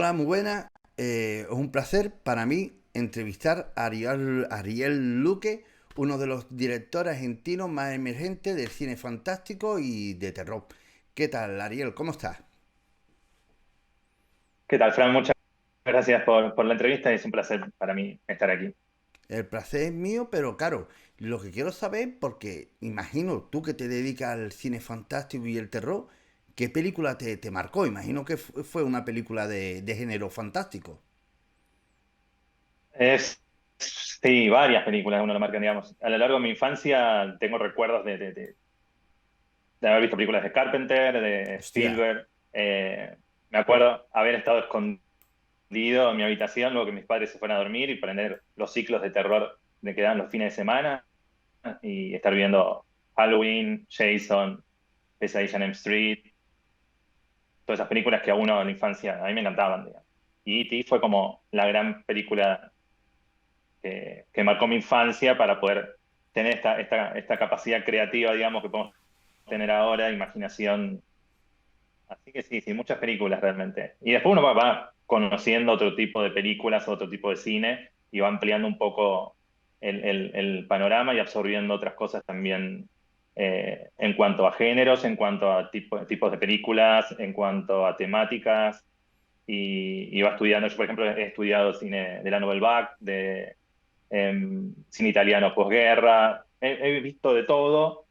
Hola, muy buena. Es un placer para mí entrevistar a Ariel Luque, uno de los directores argentinos más emergentes del cine fantástico y de terror. ¿Qué tal, Ariel? ¿Cómo estás? ¿Qué tal, Fran? Muchas gracias por la entrevista y es un placer para mí estar aquí. El placer es mío, pero claro, lo que quiero saber, porque imagino tú que te dedicas al cine fantástico y el terror, ¿qué película te marcó? Imagino que fue una película de género fantástico. Sí, varias películas uno lo marca, digamos. A lo largo de mi infancia tengo recuerdos de haber visto películas de Carpenter, de Hostia, Spielberg. Me acuerdo haber estado escondido en mi habitación luego que mis padres se fueron a dormir y prender los ciclos de terror de que dan los fines de semana y estar viendo Halloween, Jason, Pesadilla en Elm Street, todas esas películas que a uno en la infancia a mí me encantaban, digamos. Y E.T. fue como la gran película que marcó mi infancia para poder tener esta capacidad creativa, digamos, que podemos tener ahora, imaginación. Así que sí, sí, muchas películas realmente. Y después uno va conociendo otro tipo de películas, otro tipo de cine, y va ampliando un poco el panorama y absorbiendo otras cosas también en cuanto a géneros, en cuanto a tipos de películas, en cuanto a temáticas. Y va estudiando, yo por ejemplo he estudiado cine de la Nouvelle Vague, cine italiano posguerra, he visto de todo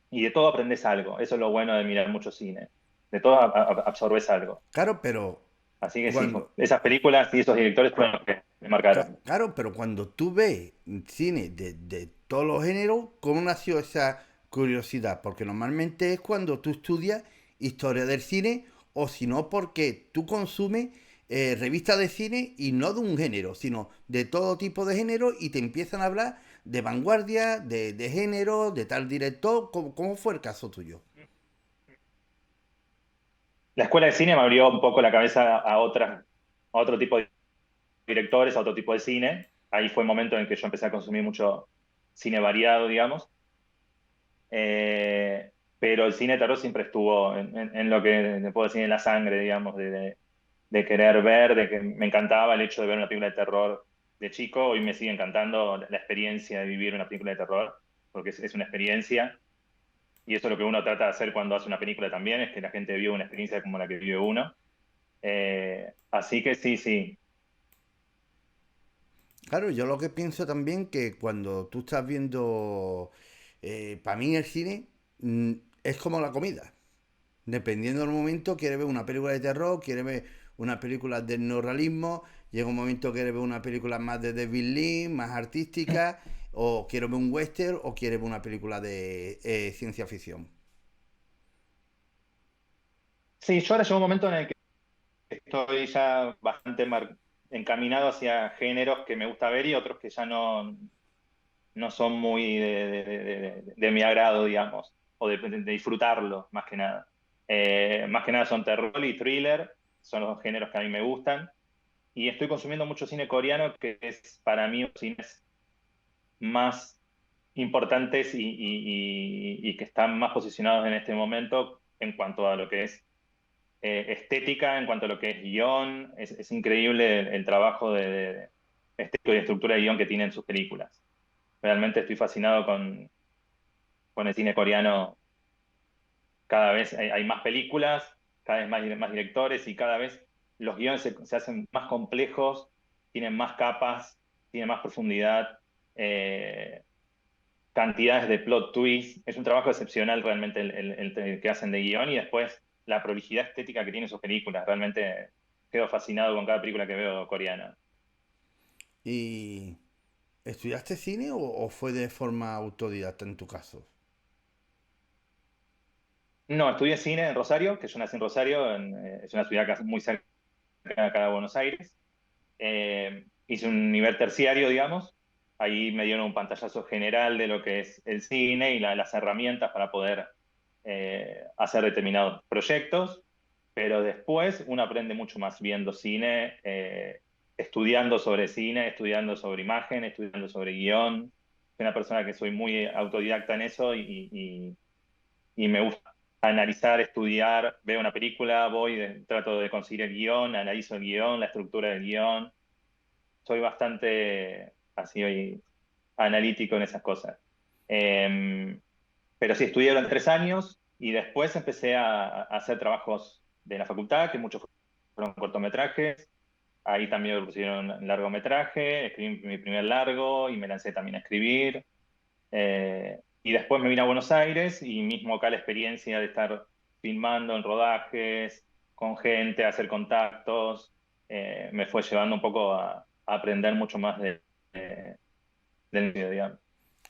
y de todo aprendes algo. Eso es lo bueno de mirar mucho cine. De todo absorbes algo. claro, pero Así que sí, cuando, esas películas y esos directores fueron los que me marcaron. Claro, pero cuando tú ves cine de todos los géneros, ¿cómo nació esa curiosidad? Porque normalmente es cuando tú estudias historia del cine o si no porque tú consumes revistas de cine y no de un género, sino de todo tipo de género y te empiezan a hablar de vanguardia, de género, de tal director. ¿Cómo fue el caso tuyo? La escuela de cine me abrió un poco la cabeza a otro tipo de directores, a otro tipo de cine. Ahí fue el momento en que yo empecé a consumir mucho cine variado, digamos. Eh, pero el cine de terror siempre estuvo en lo que te puedo decir en la sangre, digamos, de querer ver, de que me encantaba el hecho de ver una película de terror de chico. Hoy me sigue encantando la experiencia de vivir una película de terror, porque es una experiencia. Y eso es lo que uno trata de hacer cuando hace una película también, es que la gente viva una experiencia como la que vive uno. Así que sí, sí. Claro, yo lo que pienso también que cuando tú estás viendo, para mí el cine es como la comida. Dependiendo del momento, quiere ver una película de terror, quiere ver una película de neorrealismo, llega un momento que quiere ver una película más de David Lynch, más artística, o quiere ver un western, o quiere ver una película de ciencia ficción. Sí, yo ahora llevo un momento en el que estoy ya bastante encaminado hacia géneros que me gusta ver y otros que ya no son muy de mi agrado, digamos, o de disfrutarlo, más que nada. Más que nada son terror y thriller, son los dos géneros que a mí me gustan. Y estoy consumiendo mucho cine coreano, que es para mí los cines más importantes y que están más posicionados en este momento en cuanto a lo que es estética, en cuanto a lo que es guión. Es increíble el trabajo de estético y de estructura de guión que tienen sus películas. Realmente estoy fascinado con el cine coreano. Cada vez hay más películas, cada vez más directores y cada vez los guiones se hacen más complejos, tienen más capas, tienen más profundidad, eh, cantidades de plot twists. Es un trabajo excepcional realmente el que hacen de guión y después la prolijidad estética que tienen sus películas. Realmente quedo fascinado con cada película que veo coreana. ¿Y estudiaste cine o fue de forma autodidacta en tu caso? No, estudié cine en Rosario, que yo nací en Rosario, es una ciudad casi muy cerca de acá de Buenos Aires. Hice un nivel terciario, digamos. Ahí me dieron un pantallazo general de lo que es el cine y las herramientas para poder hacer determinados proyectos, pero después uno aprende mucho más viendo cine, estudiando sobre cine, estudiando sobre imagen, estudiando sobre guión. Soy una persona que soy muy autodidacta en eso y me gusta. analizar, estudiar, veo una película, trato de conseguir el guión, analizo el guión, la estructura del guión. Soy bastante así hoy analítico en esas cosas. Eh, pero sí, estudié durante 3 años y después empecé a hacer trabajos de la facultad, que muchos fueron cortometrajes. Ahí también me pusieron un largometraje, escribí mi primer largo y me lancé también a escribir. Y después me vine a Buenos Aires y mismo acá la experiencia de estar filmando en rodajes, con gente, hacer contactos, me fue llevando un poco a aprender mucho más del medio, digamos,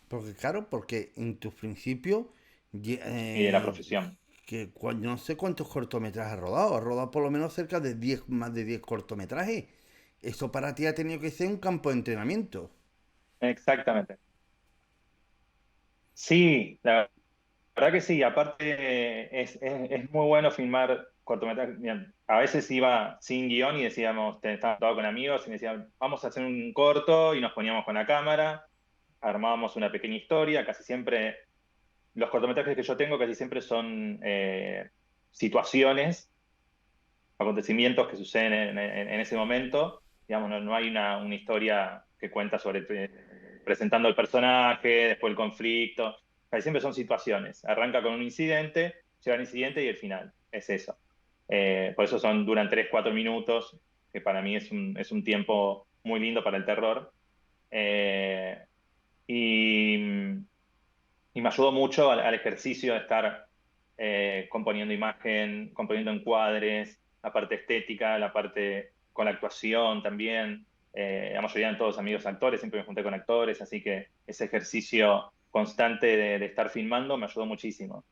Porque claro, porque en tus principios, y de la profesión. no sé cuántos cortometrajes has rodado por lo menos cerca de 10 más de 10 cortometrajes. Eso para ti ha tenido que ser un campo de entrenamiento. Exactamente. Sí, la verdad que sí. Aparte, es muy bueno filmar cortometrajes. Bien, a veces iba sin guión y decíamos, estaba todo con amigos y me decían, vamos a hacer un corto y nos poníamos con la cámara, armábamos una pequeña historia. Casi siempre, los cortometrajes que yo tengo casi siempre son situaciones, acontecimientos que suceden en ese momento. Digamos, no hay una historia que cuenta sobre presentando el personaje, después el conflicto. Casi siempre son situaciones. Arranca con un incidente, llega al incidente y el final. Es eso. Por eso duran 3 4 minutos, que para mí es un tiempo muy lindo para el terror. Eh, y, y me ayudó mucho al ejercicio de estar componiendo imagen, componiendo encuadres, la parte estética, la parte con la actuación también. La mayoría de todos amigos actores, siempre me junté con actores, así que ese ejercicio constante de estar filmando me ayudó muchísimo.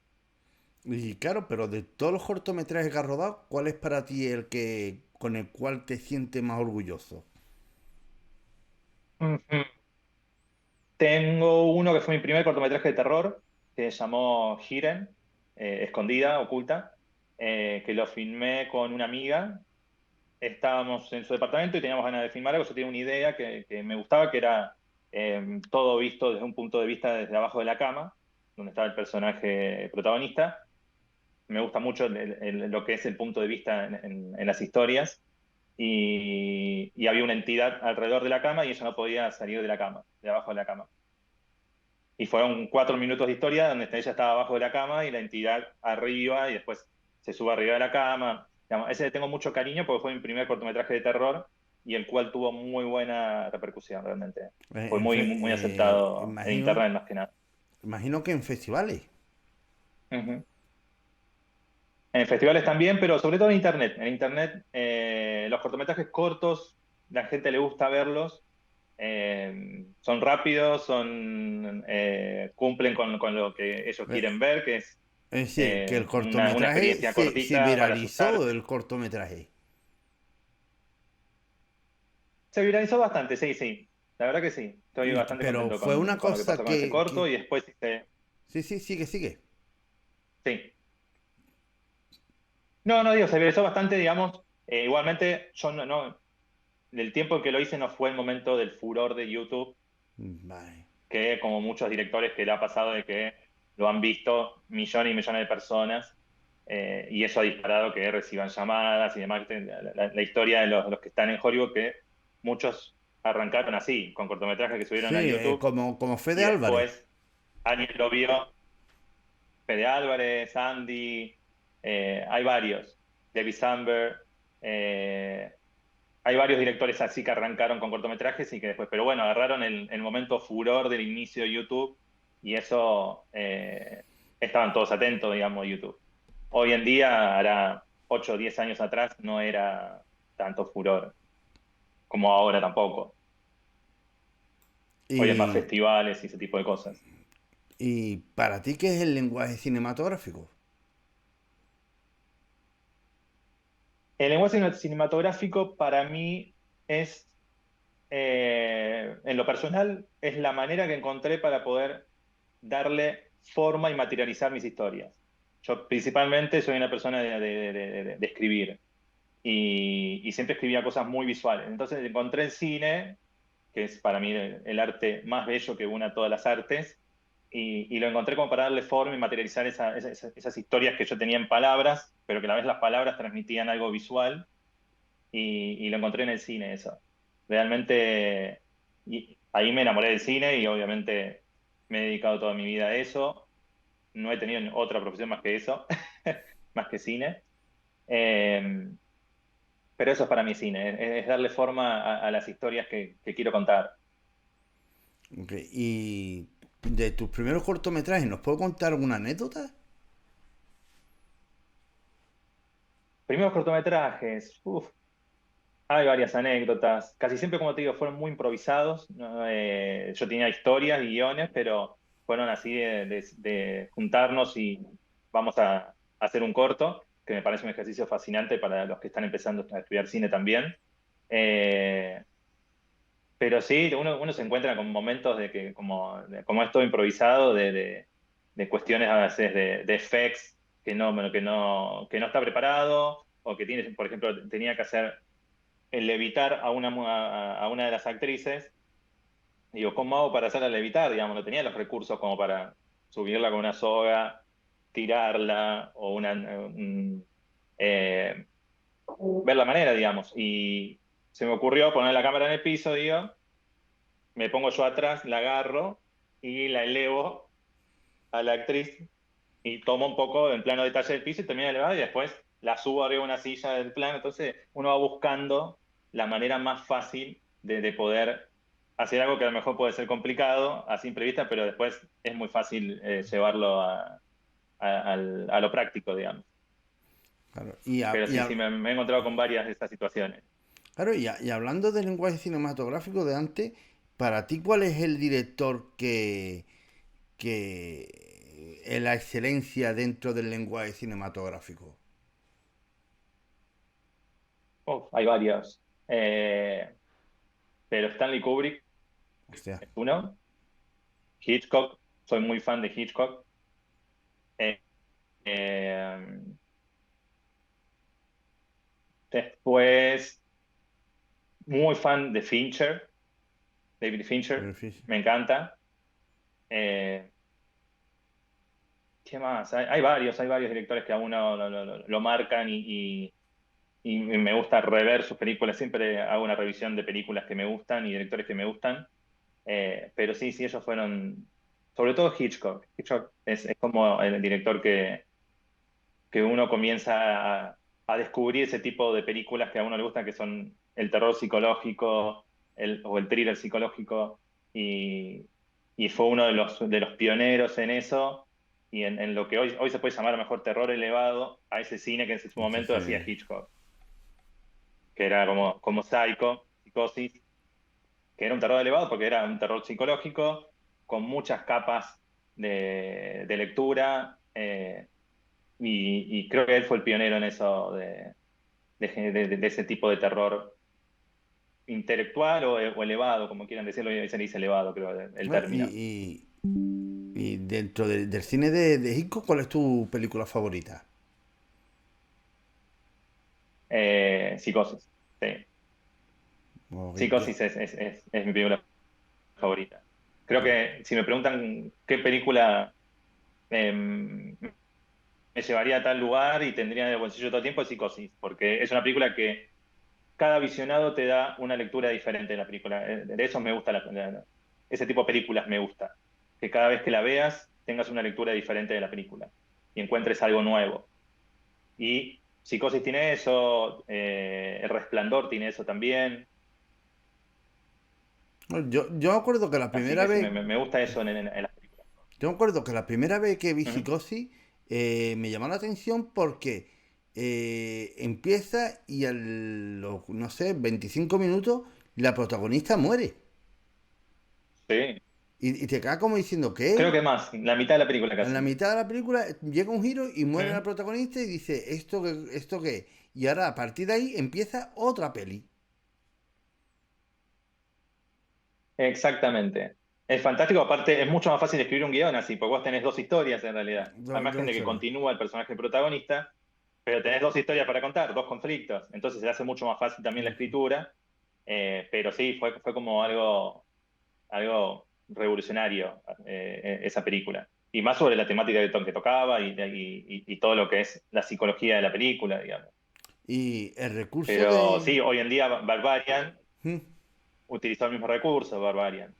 Y claro, pero de todos los cortometrajes que has rodado, ¿cuál es para ti el que con el cual te sientes más orgulloso? Ujú. Tengo uno que fue mi primer cortometraje de terror, que se llamó Hidden, escondida, oculta, que lo filmé con una amiga. Estábamos en su departamento y teníamos ganas de filmar algo. Yo tenía una idea que me gustaba, que era todo visto desde un punto de vista desde abajo de la cama, donde estaba el personaje protagonista. Me gusta mucho lo que es el punto de vista en las historias. Y había una entidad alrededor de la cama y ella no podía salir de la cama, de abajo de la cama. Y fueron 4 minutos de historia donde ella estaba abajo de la cama y la entidad arriba y después se sube arriba de la cama. Digamos, ese le tengo mucho cariño porque fue mi primer cortometraje de terror y el cual tuvo muy buena repercusión realmente. Fue muy aceptado en Imagino, internet más que nada. imagino que en festivales. Ujú. En festivales también, pero sobre todo en internet. En internet, los cortometrajes cortos, la gente le gusta verlos. Son rápidos, cumplen con lo que ellos Eh, quieren ver, que es Es decir, que el una cortometraje experiencia se cortita para viralizó, asustarse. el cortometraje. Se viralizó bastante, sí, sí. La verdad que sí. Estoy bastante Pero contento fue una con lo que cosa pasó con ese corto que... y después, Sí, sí, sigue, sigue. sí. No, no digo, se viralizó bastante, digamos. Igualmente, yo del tiempo en que lo hice no fue el momento del furor de YouTube, Vale. que como muchos directores que le ha pasado de que lo han visto millones y millones de personas, y eso ha disparado que reciban llamadas y demás. La historia de los que están en Hollywood, que muchos arrancaron así, con cortometrajes que subieron Sí, a YouTube, como y Fede Álvarez. después alguien lo vio, Fede Álvarez, Andy, hay varios, David Samberg, eh, hay varios directores así que arrancaron con cortometrajes y que después, pero bueno, agarraron el momento furor del inicio de YouTube y eso estaban todos atentos, digamos, de YouTube. Hoy en día, hará 8 o 10 años atrás, no era tanto furor como ahora tampoco. Hoy es más Y, festivales y ese tipo de cosas. y para ti, ¿qué es el lenguaje cinematográfico? El lenguaje cinematográfico para mí es, en lo personal, es la manera que encontré para poder darle forma y materializar mis historias. Yo principalmente soy una persona de escribir y siempre escribía cosas muy visuales. Entonces encontré el cine, que es para mí el arte más bello que una todas las artes, y lo encontré como para darle forma y materializar esas historias que yo tenía en palabras, pero que a la vez las palabras transmitían algo visual, y lo encontré en el cine eso. Realmente, y ahí me enamoré del cine y obviamente me he dedicado toda mi vida a eso. No he tenido otra profesión más que eso, más que cine. Eh, pero eso es para mí cine, es darle forma a las historias que quiero contar. Ok, y de tus primeros cortometrajes, ¿nos puedo contar alguna anécdota? Primeros cortometrajes, uf, hay varias anécdotas. Casi siempre, como te digo, fueron muy improvisados, ¿no? Yo tenía historias y guiones, pero fueron así de juntarnos y vamos a hacer un corto, que me parece un ejercicio fascinante para los que están empezando a estudiar cine también. Eh, pero sí, uno se encuentra con momentos de que, como es todo improvisado, de cuestiones a veces de effects que no está preparado, o que tiene, por ejemplo, tenía que hacer el levitar a una de las actrices. Digo, ¿cómo hago para hacerla levitar? Digamos, no tenía los recursos como para subirla con una soga, tirarla, o eh, ver la manera, digamos. Y se me ocurrió poner la cámara en el piso, digo, me pongo yo atrás, la agarro y la elevo a la actriz y tomo un poco en plano detalle del piso y termino de elevar y después la subo arriba de una silla del plano. Entonces uno va buscando la manera más fácil de poder hacer algo que a lo mejor puede ser complicado a simple vista, pero después es muy fácil llevarlo a lo práctico, digamos. Claro, Pero sí, sí, me he encontrado con varias de estas situaciones. claro, y hablando del lenguaje cinematográfico de antes, para ti, ¿cuál es el director que es la excelencia dentro del lenguaje cinematográfico? Uf, hay varios. Pero Stanley Kubrick Hostia. es uno. Hitchcock, soy muy fan de Hitchcock. Eh, eh, Después, muy fan de Fincher, David Fincher, me encanta. Eh, ¿Qué más? Hay varios directores que a uno lo marcan y me gusta rever sus películas. Siempre hago una revisión de películas que me gustan y directores que me gustan. Pero sí, sí, ellos fueron, sobre todo Hitchcock. Hitchcock es como el director que uno comienza a descubrir ese tipo de películas que a uno le gustan, que son el terror psicológico o el thriller psicológico, y, y fue uno de los pioneros en eso, y en lo que hoy se puede llamar a lo mejor terror elevado, a ese cine que en su momento hacía Entonces, Hitchcock, que era como Psycho, Psicosis, que era un terror elevado porque era un terror psicológico con muchas capas de lectura. Y creo que él fue el pionero en eso de ese tipo de terror intelectual o elevado, como quieran decirlo, y se le dice elevado, creo, el bueno, término. y dentro del cine de Hitchcock, ¿cuál es tu película favorita? Psicosis, sí. Ok, Psicosis es mi película favorita. Creo que si me preguntan qué película me llevaría a tal lugar y tendría en el bolsillo todo el tiempo, es Psicosis, porque es una película que cada visionado te da una lectura diferente de la película. De eso me gusta, ese tipo de películas me gusta. Que cada vez que la veas tengas una lectura diferente de la película y encuentres algo nuevo. Y Psicosis tiene eso, El Resplandor tiene eso también. yo me acuerdo que la Así primera que sí, vez, me gusta eso en las películas. yo me acuerdo que la primera vez que vi Ujú. Psicosis me llamó la atención porque empieza y a los, no sé, 25 minutos la protagonista muere. Sí. Y te queda como diciendo Creo que que más, la mitad de la película en la casi. mitad de la película llega un giro y muere la Ujú. protagonista y dice, ¿esto qué? Y ahora a partir de ahí empieza otra peli. Exactamente. Es fantástico, aparte es mucho más fácil escribir un guión así, porque vos tenés dos historias en realidad. Al margen Dos de que historias. continúa el personaje protagonista, pero tenés dos historias para contar, dos conflictos. Entonces se hace mucho más fácil también la escritura. Pero sí, fue como algo revolucionario esa película. Y más sobre la temática que tocaba y todo lo que es la psicología de la película, digamos. Y el recurso Pero de... sí, hoy en día Barbarian ¿Mm? utilizó el mismo recurso, Barbarian.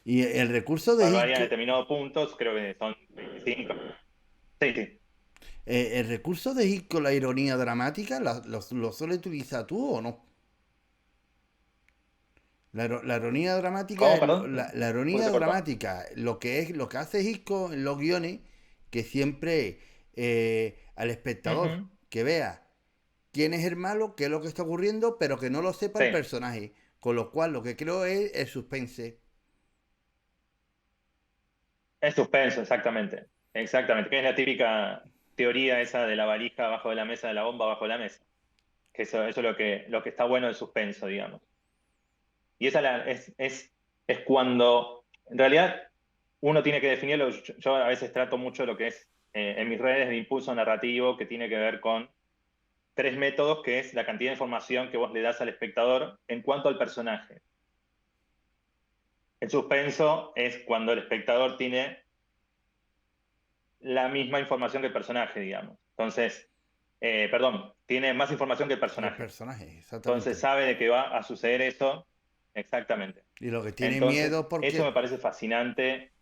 Y el recurso de Barbarian en Hitchcock, determinados puntos, creo que son 25. Sí, sí. el recurso de Hitchcock, la ironía dramática, ¿lo suele utilizar tú o no? La ironía dramática ¿Cómo, es perdón? la Porque ironía se cortó. dramática, lo que hace Hitchcock en los guiones, que siempre al espectador Ujú. que vea quién es el malo, qué es lo que está ocurriendo, pero que no lo sepa Sí, el personaje. Con lo cual lo que creo es el suspense. es suspenso, exactamente. Exactamente, que es la típica teoría esa de la valija abajo de la mesa, de la bomba abajo de la mesa. Que eso es lo que está bueno del suspenso, digamos. Y es cuando, en realidad, uno tiene que definirlo. Yo a veces trato mucho lo que es en mis redes de impulso narrativo, que tiene que ver con tres métodos, que es la cantidad de información que vos le das al espectador en cuanto al personaje. El suspenso es cuando el espectador tiene la misma información que el personaje, digamos. Entonces, perdón, tiene más información que el Que el personaje. personaje, Entonces exactamente. sabe de que va a suceder eso exactamente. Y lo que tiene Entonces, miedo eso me porque... parece fascinante.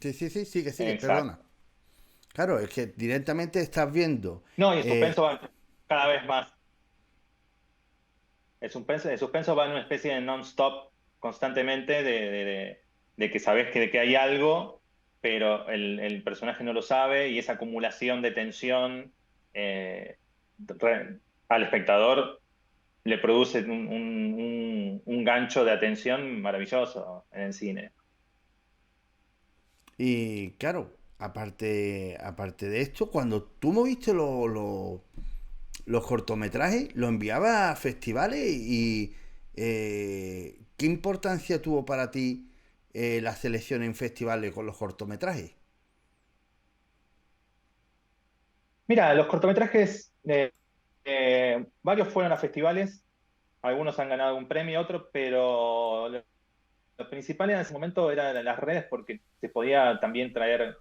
Sí, sí, sí, sigue, perdona. Exacto. Claro, es que directamente estás viendo. No, y el eh, suspenso va cada vez más. El suspenso va en una especie de non-stop constantemente de que sabes que, de que hay algo, pero el personaje no lo sabe y esa acumulación de tensión eh, al espectador le produce un gancho de atención maravilloso en el cine. y claro, aparte de esto, cuando tú moviste los cortometrajes, lo enviabas a festivales y ¿qué importancia tuvo para ti la selección en festivales con los cortometrajes? Mira, los cortometrajes, varios fueron a festivales, algunos han ganado algún premio, otros, pero lo principal en ese momento eran las redes porque se podía también traer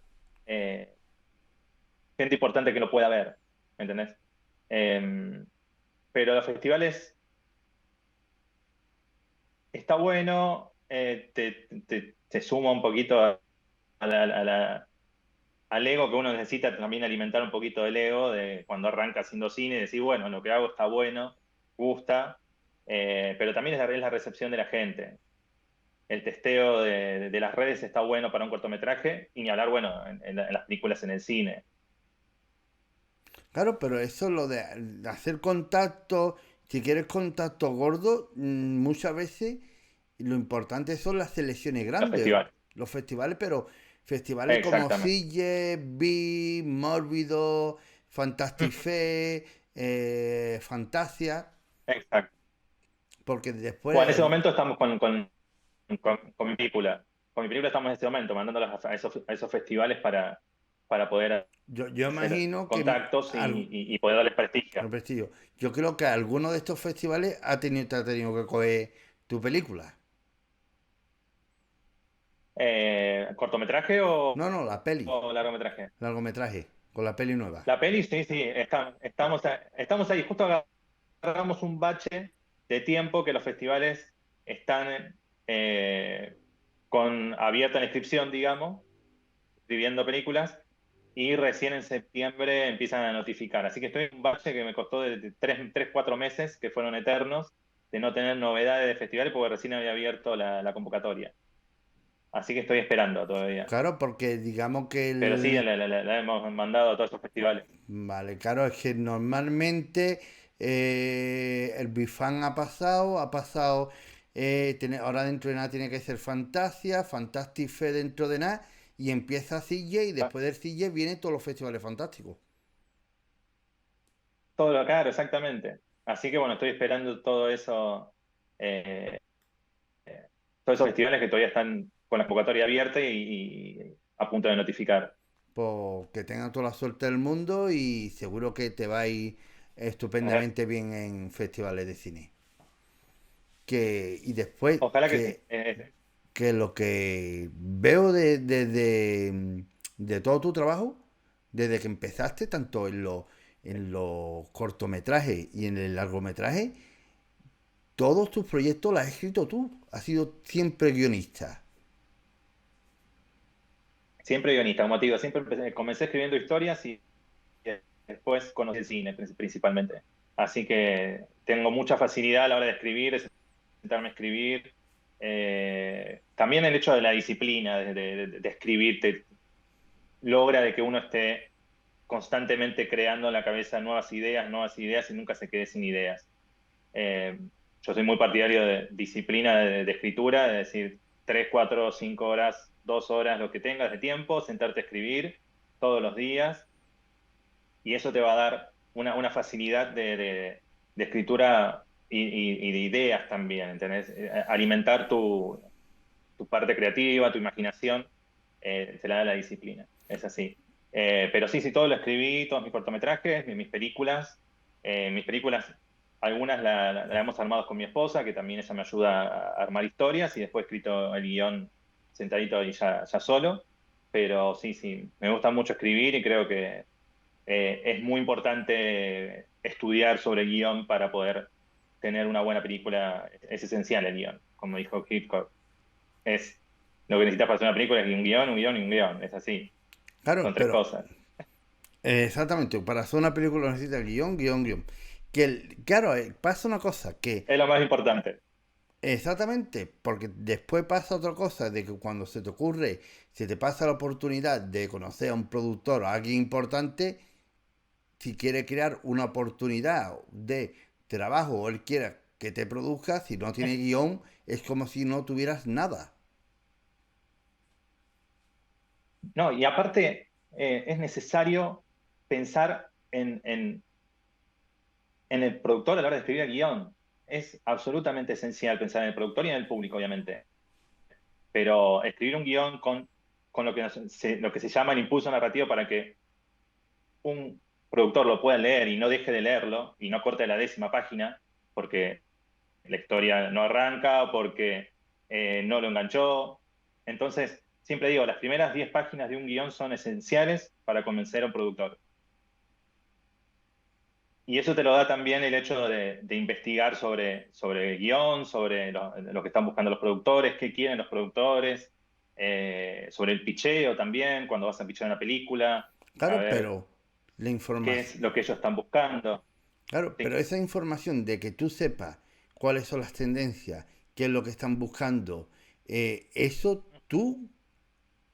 eh, gente importante que lo pueda ver, ¿me entendés? Eh, pero los festivales está bueno, te suma un poquito al ego que uno necesita también alimentar un poquito del ego de cuando arranca haciendo cine y decir, bueno, lo que hago está bueno, gusta, pero también es la recepción de la gente. El testeo de las redes está bueno para un cortometraje y ni hablar, bueno, en las películas en el cine. Claro, pero eso lo de hacer contacto, si quieres contacto gordo, muchas veces lo importante son las selecciones Los grandes, festivales. los festivales, pero festivales como Exactamente. Sille, Vi, Mórbido, Fantastic Fe, Fantasia, Exacto. porque después Bueno, en ese momento estamos con mi película. Con mi película estamos en este momento mandándolas a esos festivales para poder yo hacer imagino que contactos y poder darles prestigio. al prestigio, yo creo que alguno de estos festivales te ha tenido que coger tu película. ¿Cortometraje o, No, no, la peli, o largometraje? largometraje, con la peli nueva. La peli, sí, sí, estamos ahí. Justo agarramos un bache de tiempo que los festivales están con abierta la inscripción, digamos, escribiendo películas, y recién en septiembre empiezan a notificar. Así que estoy en un bache que me costó de 3, 4 meses, que fueron eternos, de no tener novedades de festivales porque recién había abierto la convocatoria. Así que estoy esperando todavía. Claro, porque digamos que Pero sí, el... la hemos mandado a todos esos festivales. Vale, claro, es que normalmente el Bifan ha pasado, ahora dentro de nada tiene que ser Fantasia, Fantastic Fe dentro de nada, y empieza CJ y después del CJ vienen todos los festivales fantásticos. Todo lo claro, exactamente. Así que bueno, estoy esperando eh, todos esos festivales que todavía están con la convocatoria abierta y a punto de notificar. Pues que tengan toda la suerte del mundo y seguro que te va a ir Ojalá, estupendamente bien en festivales de cine. Que, y después ojalá que sí. que que lo que veo de todo tu trabajo, desde que empezaste, tanto en los cortometrajes y en el largometraje, todos tus proyectos los has escrito tú. Has sido siempre guionista. Siempre guionista, como te digo, siempre comencé escribiendo historias y después conocí el cine principalmente. Así que tengo mucha facilidad a la hora de escribir, de sentarme a escribir. También el hecho de la disciplina de escribir te logra de que uno esté constantemente creando en la cabeza nuevas ideas y nunca se quede sin ideas. Eh, yo soy muy partidario de disciplina de escritura, de decir 3, 4, 5 horas, 2 horas, lo que tengas de tiempo, sentarte a escribir todos los días y eso te va a dar una facilidad de escritura y de ideas también, ¿entendés? Alimentar tu parte creativa, tu imaginación, te la da la disciplina, es así. Pero sí, sí, todo lo escribí, todos mis cortometrajes, mis películas, algunas las hemos armado con mi esposa, que también ella me ayuda a armar historias, y después he escrito el guión sentadito y ya solo. Pero sí, sí, me gusta mucho escribir y creo que es muy importante estudiar sobre el guión para poder tener una buena película. Es esencial el guión, como dijo Hitchcock. Es lo que necesitas para hacer una película es un guión, un guión y un guión. Es así. Claro, Son tres pero cosas. exactamente, para hacer una película necesita guión, guión, guión. Claro, pasa una cosa, que Es lo más importante. exactamente, porque después pasa otra cosa, de que cuando se te ocurre, se te pasa la oportunidad de conocer a un productor o a alguien importante, si quiere crear una oportunidad de trabajo o él quiera que te produzca, si no tiene guión, es como si no tuvieras nada. No, y aparte es necesario pensar en el productor a la hora de escribir el guión. Es absolutamente esencial pensar en el productor y en el público, obviamente. Pero escribir un guión con lo que se llama el impulso narrativo para que un productor lo pueda leer y no deje de leerlo y no corte la 10ª página porque la historia no arranca o porque no lo enganchó. Entonces, siempre digo, las primeras 10 páginas de un guión son esenciales para convencer a un productor. Y eso te lo da también el hecho de investigar sobre el guión, sobre lo que están buscando los productores, qué quieren los productores, sobre el picheo también, cuando vas a pichear una película, Claro, saber pero la qué información, es lo que ellos están buscando. claro, pero Sí. esa información de que tú sepas cuáles son las tendencias, qué es lo que están buscando, eso tú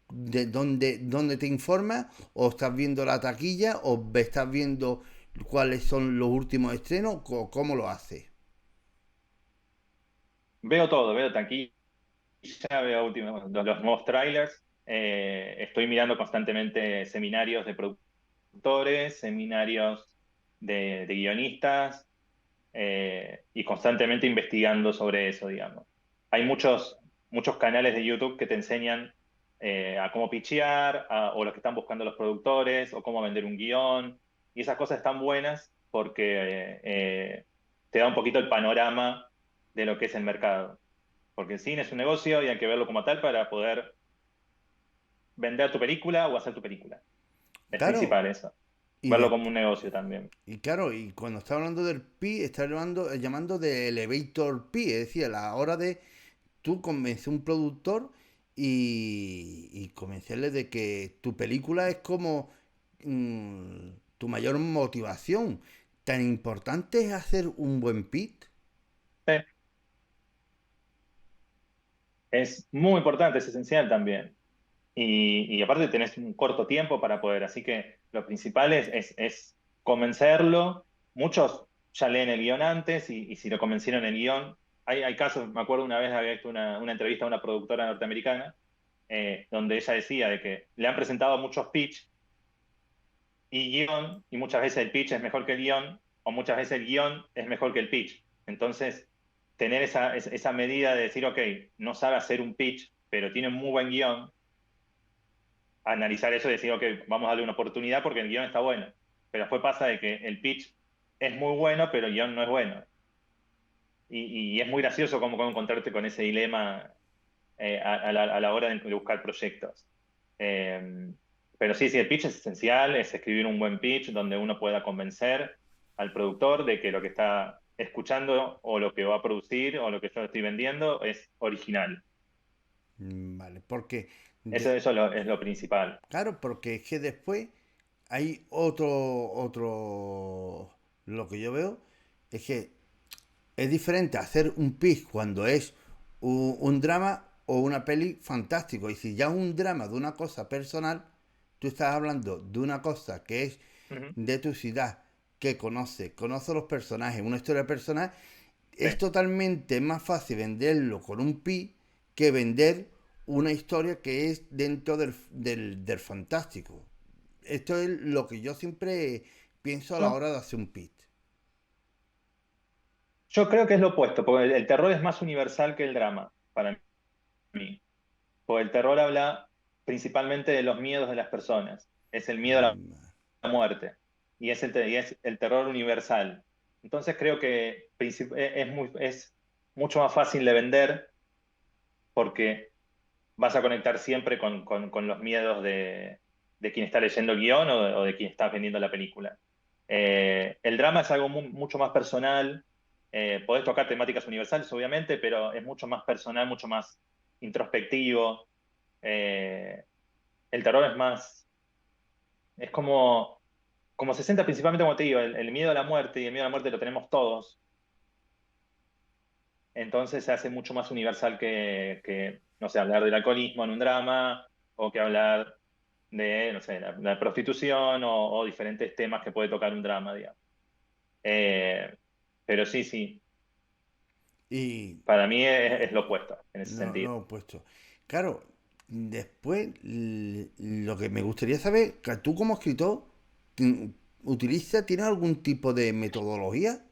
dónde te informas, o estás viendo la taquilla, o estás viendo cuáles son los últimos estrenos, cómo lo haces. Veo todo, veo taquilla, veo los nuevos trailers, estoy mirando constantemente seminarios de productores, seminarios de guionistas, y constantemente investigando sobre eso, digamos. Hay muchos canales de YouTube que te enseñan a cómo pitchear, o lo que están buscando los productores, o cómo vender un guión, y esas cosas están buenas porque te da un poquito el panorama de lo que es el mercado. Porque el cine es un negocio y hay que verlo como tal para poder vender tu película o hacer tu película. Es Claro, principal eso. y, Verlo de, como un negocio también. y claro, y cuando está hablando del PI, está llamando de elevator PI, es decir, a la hora de tú convencer a un productor y convencerle de que tu película es como tu mayor motivación. Tan importante es hacer un buen pit. Sí. Es muy importante, es esencial también. Y aparte tenés un corto tiempo para poder, así que lo principal es convencerlo. Muchos ya leen el guión antes y si lo convencieron el guión, hay casos, me acuerdo una vez había visto una entrevista a una productora norteamericana donde ella decía de que le han presentado muchos pitch y guión, y muchas veces el pitch es mejor que el guión, o muchas veces el guión es mejor que el pitch. Entonces, tener esa medida de decir, ok, no sabe hacer un pitch, pero tiene un muy buen guión, analizar eso y decir, ok, vamos a darle una oportunidad porque el guión está bueno. Pero después pasa de que el pitch es muy bueno, pero el guión no es bueno. Y es muy gracioso cómo encontrarte con ese dilema a la hora de buscar proyectos. Eh, pero sí, sí, el pitch es esencial, es escribir un buen pitch donde uno pueda convencer al productor de que lo que está escuchando o lo que va a producir o lo que yo estoy vendiendo es original. Vale, porque, Eso es lo principal. claro, porque es que después hay lo que yo veo es que es diferente hacer un pitch cuando es un drama o una peli fantástico. Y si ya es un drama de una cosa personal, tú estás hablando de una cosa que es Ujú. de tu ciudad, que conoce los personajes, una historia personal, Sí. es totalmente más fácil venderlo con un pi que vender una historia que es dentro del fantástico. Esto es lo que yo siempre pienso a la Yo, hora de hacer un pitch. yo creo que es lo opuesto, porque el terror es más universal que el drama, para mí. Porque el terror habla principalmente de los miedos de las personas. Es el miedo a la muerte y es el terror universal. Entonces creo que es mucho más fácil de vender porque vas a conectar siempre con los miedos de quien está leyendo el guión o de quien está vendiendo la película. El drama es algo mucho más personal. Podés tocar temáticas universales, obviamente, pero es mucho más personal, mucho más introspectivo. Eh, el terror es como se centra principalmente, como te digo, el miedo a la muerte, y el miedo a la muerte lo tenemos todos, entonces se hace mucho más universal no sé, hablar del alcoholismo en un drama, o que hablar de, no sé, la prostitución o diferentes temas que puede tocar un drama, digamos. Eh, pero sí, sí, Y para mí es lo opuesto en ese no, sentido. lo opuesto. Claro, después lo que me gustaría saber, que tú como escritor, ¿tienes algún tipo de metodología?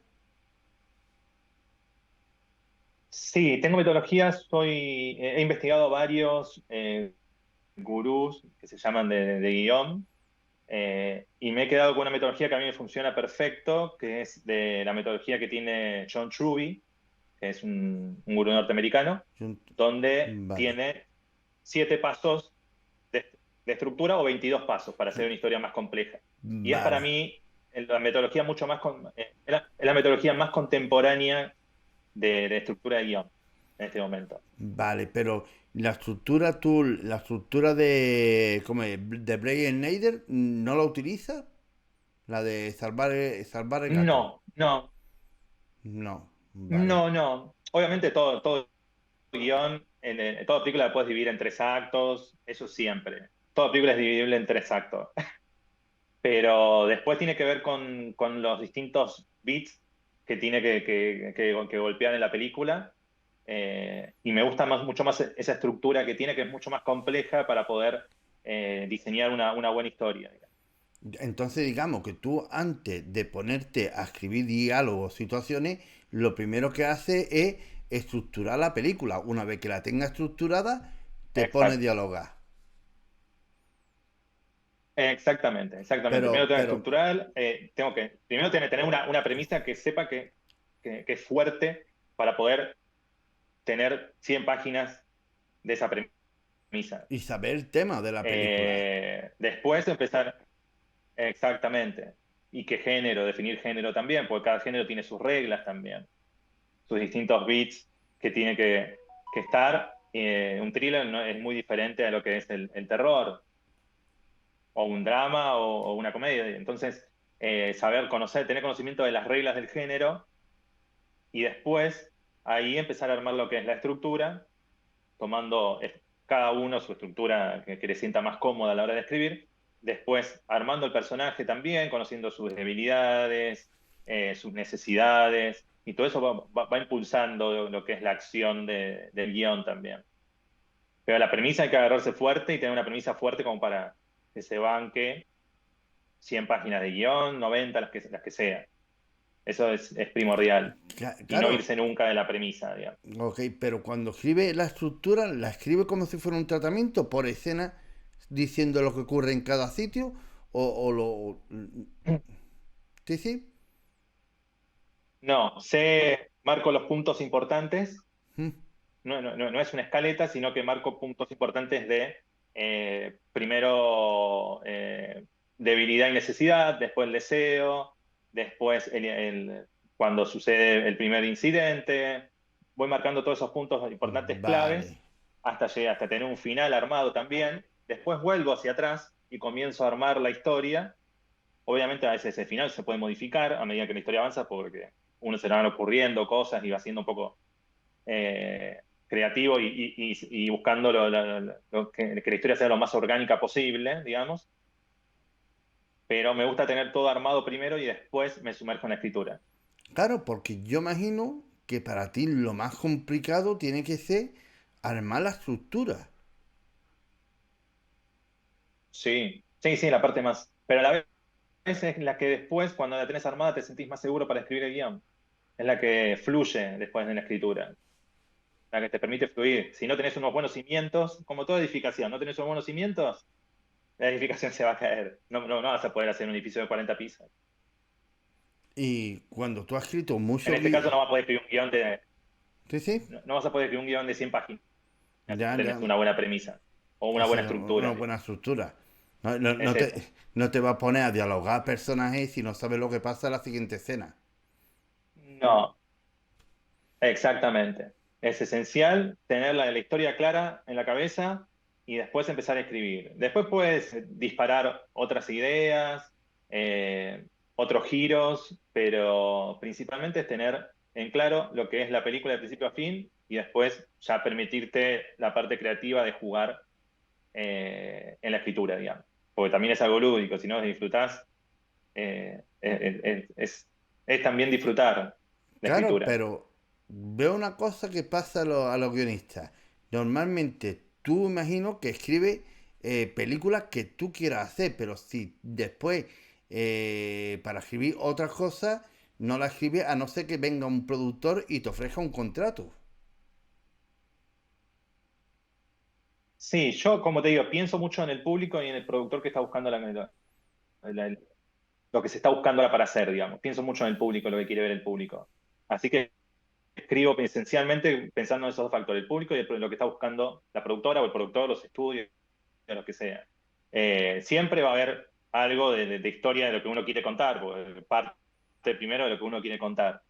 Sí, tengo metodologías, he investigado varios gurús que se llaman de guión. Y me he quedado con una metodología que a mí me funciona perfecto, que es de la metodología que tiene John Truby, que es un gurú norteamericano, Yo- donde Vale, tiene 7 pasos de, de estructura o 22 pasos para hacer una historia más compleja. Y es para vale, mí la metodología es la metodología más contemporánea de estructura de guión en este momento. vale, pero la estructura de, ¿cómo es? De Brian Schneider, ¿no la utiliza? La de salvar el gato. No, no, No, vale. no, no. Obviamente todo guión, toda película la puedes dividir en 3 actos, eso siempre. Toda película es dividible en 3 actos. Pero después tiene que ver con los distintos beats que tiene que golpear en la película. Y me gusta mucho más esa estructura que tiene, que es mucho más compleja para poder diseñar una buena historia, digamos. Entonces digamos que tú antes de ponerte a escribir diálogos, situaciones, lo primero que haces es estructurar la película. Una vez que la tengas estructurada, te pones a Exacto. dialogar. Exactamente, exactamente. Primero tengo que Pero, estructurar, primero tengo que tener una premisa que sepa que es fuerte para poder tener 100 páginas de esa premisa. y saber el tema de la película. Después empezar, exactamente. Y qué género, definir género también, porque cada género tiene sus reglas también, sus distintos beats que tiene que estar. Un thriller no, es muy diferente a lo que es el terror, o un drama, o una comedia. Entonces, tener conocimiento de las reglas del género y después ahí empezar a armar lo que es la estructura, tomando cada uno su estructura que le sienta más cómoda a la hora de escribir, después armando el personaje también, conociendo sus debilidades, sus necesidades, y todo eso va impulsando lo que es la acción del guión también. Pero la premisa hay que agarrarse fuerte y tener una premisa fuerte como para que se banque 100 páginas de guión, 90, las que sea. Eso es primordial. Y no Claro, irse nunca de la premisa, digamos. ok, pero cuando escribe la estructura, la escribe como si fuera un tratamiento por escena, diciendo lo que ocurre en cada sitio, o lo... ¿Sí, sí? No, marco los puntos importantes, ¿Mm? no es una escaleta, sino que marco puntos importantes de, primero, debilidad y necesidad, después el deseo, después cuando sucede el primer incidente. Voy marcando todos esos puntos importantes Vale. claves hasta llegar, hasta tener un final armado también. Después vuelvo hacia atrás y comienzo a armar la historia. Obviamente a veces el final se puede modificar a medida que la historia avanza porque uno se le van ocurriendo cosas y va siendo un poco creativo y buscando que la historia sea lo más orgánica posible, digamos. Pero me gusta tener todo armado primero y después me sumerjo en la escritura. Claro, porque yo imagino que para ti lo más complicado tiene que ser armar la estructura. Sí, sí, sí, la parte más. Pero a la vez es la que después, cuando la tenés armada, te sentís más seguro para escribir el guión. Es la que fluye después de la escritura, la que te permite fluir. Si no tenés unos buenos cimientos, como toda edificación, no tenés unos buenos cimientos, la edificación se va a caer. No vas a poder hacer un edificio de 40 pisos. Y cuando tú has escrito En mucho este caso guión... no vas a poder escribir un guión Sí, sí. no vas a poder escribir un guión de 100 páginas si Ya, no ya. tenés una buena premisa o una Eso buena es una estructura. buena estructura. No, no, Es eso. no te va a poner a dialogar personajes si no sabes lo que pasa en la siguiente escena. No, exactamente. Es esencial tener la historia clara en la cabeza y después empezar a escribir. Después puedes disparar otras ideas, otros giros, pero principalmente es tener en claro lo que es la película de principio a fin y después ya permitirte la parte creativa de jugar en la escritura, digamos. Porque también es algo lúdico, si no disfrutás, es también disfrutar la Claro, escritura. pero veo una cosa que pasa a los guionistas. Normalmente tú imagino que escribes películas que tú quieras hacer, pero si después para escribir otras cosas no la escribes a no ser que venga un productor y te ofrezca un contrato. Sí, yo, como te digo, pienso mucho en el público y en el productor que está buscando la- lo que se está buscando ahora para hacer, digamos. Pienso mucho en el público, lo que quiere ver el público. Así que escribo esencialmente pensando en esos dos factores, el público y lo que está buscando la productora o el productor, los estudios, lo que sea. Siempre va a haber algo de historia de lo que uno quiere contar, porque parte primero de lo que uno quiere contar.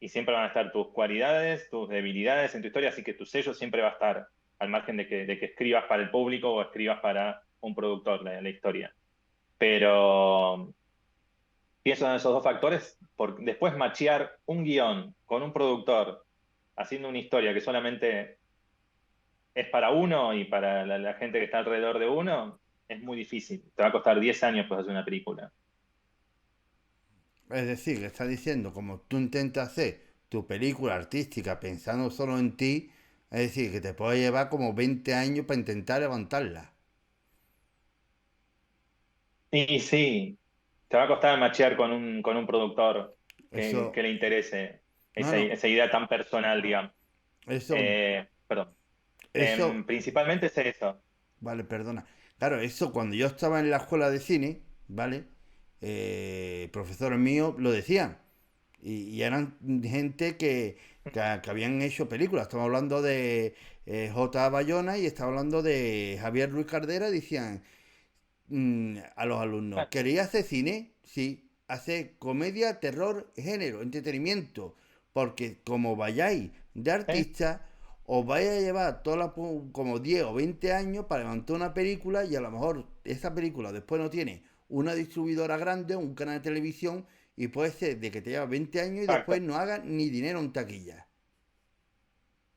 Y siempre van a estar tus cualidades, tus debilidades en tu historia, así que tu sello siempre va a estar al margen de que escribas para el público o escribas para un productor la historia. Pero pienso en esos dos factores, por después machear un guión con un productor haciendo una historia que solamente es para uno y para la gente que está alrededor de uno, es muy difícil. Te va a costar 10 años pues hacer una película. Es decir, que estás diciendo, como tú intentas hacer tu película artística pensando solo en ti, es decir, que te puede llevar como 20 años para intentar levantarla. Y sí, te va a costar machear con un productor que Eso, le interese no, no, esa idea tan personal, digamos. eso, Perdón. eso, Principalmente es eso. vale, perdona. Claro, eso cuando yo estaba en la escuela de cine, ¿vale? Profesores míos lo decían. Y eran gente que habían hecho películas. Estamos hablando de J. Bayona y estaba hablando de Javier Ruiz Cardera. Decían a los alumnos, Bueno, ¿queréis hacer cine? Sí, hacer comedia, terror, género, entretenimiento. Porque como vayáis de ¿sí? artista, os vais a llevar como 10 o 20 años para levantar una película y a lo mejor esa película después no tiene una distribuidora grande, un canal de televisión y puede ser de que te lleva 20 años y después Exacto, no haga ni dinero en taquilla.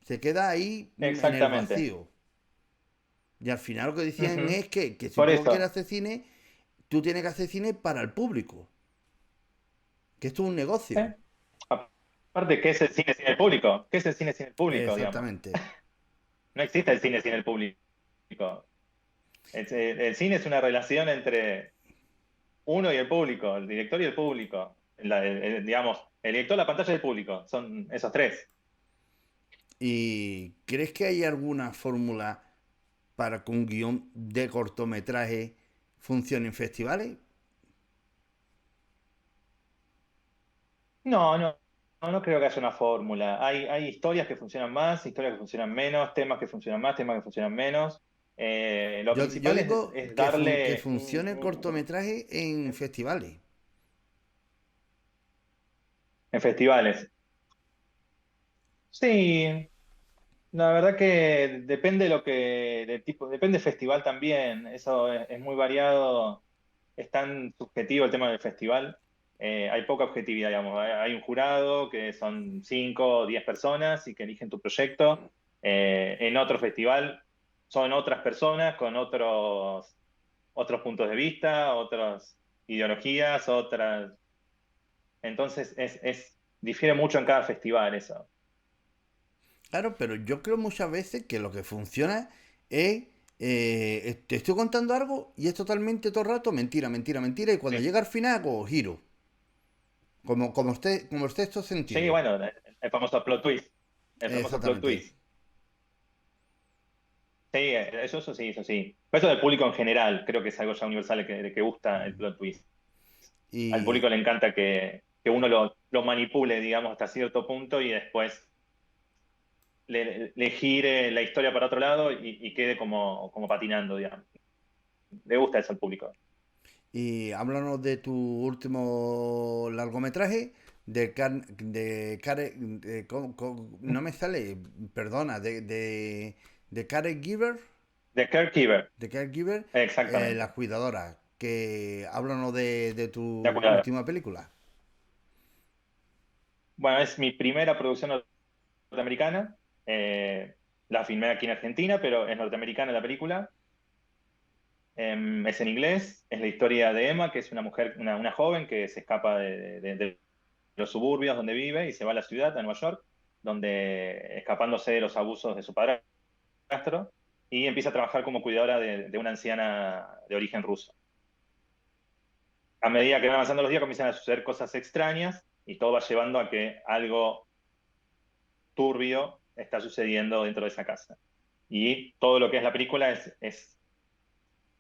Se queda ahí en el exactamente. vacío. Y al final lo que decían Ujú. es que si Por tú quieres eso, hacer cine, tú tienes que hacer cine para el público. Que esto es un negocio. ¿eh? Aparte, ¿qué es el cine sin el público? ¿Qué es el cine sin el público, digamos? Exactamente. No existe el cine sin el público. El cine es una relación entre uno y el público, el director y el público. Digamos, el director, la pantalla y el público. Son esos tres. ¿Y crees que hay alguna fórmula para que un guión de cortometraje funcione en festivales? No, no, no creo que haya una fórmula. Hay historias que funcionan más, historias que funcionan menos, temas que funcionan más, temas que funcionan menos. Lo Yo principal digo es que darle funcione el cortometraje en festivales. en festivales. Sí, la verdad que depende del tipo, depende del festival también. Eso es muy variado, es tan subjetivo el tema del festival. Hay poca objetividad, digamos. Hay un jurado que son 5 o 10 personas y que eligen tu proyecto. En otro festival son otras personas con otros puntos de vista, otras ideologías, otras. Entonces difiere mucho en cada festival eso. Claro, pero yo creo muchas veces que lo que funciona es, te estoy contando algo y es totalmente todo el rato mentira, mentira, mentira, y cuando Sí, llega al final hago giro, como usted estos sí, sentidos. bueno, el famoso plot twist. El famoso plot Exactamente. twist. Sí, eso sí, eso sí. Pero eso del público en general, creo que es algo ya universal de que gusta el plot twist. Al Y público le encanta que uno lo manipule, digamos, hasta cierto punto y después le gire la historia para otro lado y quede como patinando, digamos. Le gusta eso al público. Y háblanos de tu último largometraje, no me sale, perdona, de Caregiver, The Caregiver, de Caregiver, exactamente. La Cuidadora, que háblanos de tu De acuerdo. última película. Bueno, es mi primera producción norteamericana. La filmé aquí en Argentina, pero es norteamericana la película. Es en inglés. Es la historia de Emma, que es una mujer, una joven que se escapa de los suburbios donde vive y se va a la ciudad, a Nueva York, donde escapándose de los abusos de su padrastro y empieza a trabajar como cuidadora de una anciana de origen ruso. A medida que van avanzando los días comienzan a suceder cosas extrañas y todo va llevando a que algo turbio está sucediendo dentro de esa casa. Y todo lo que es la película es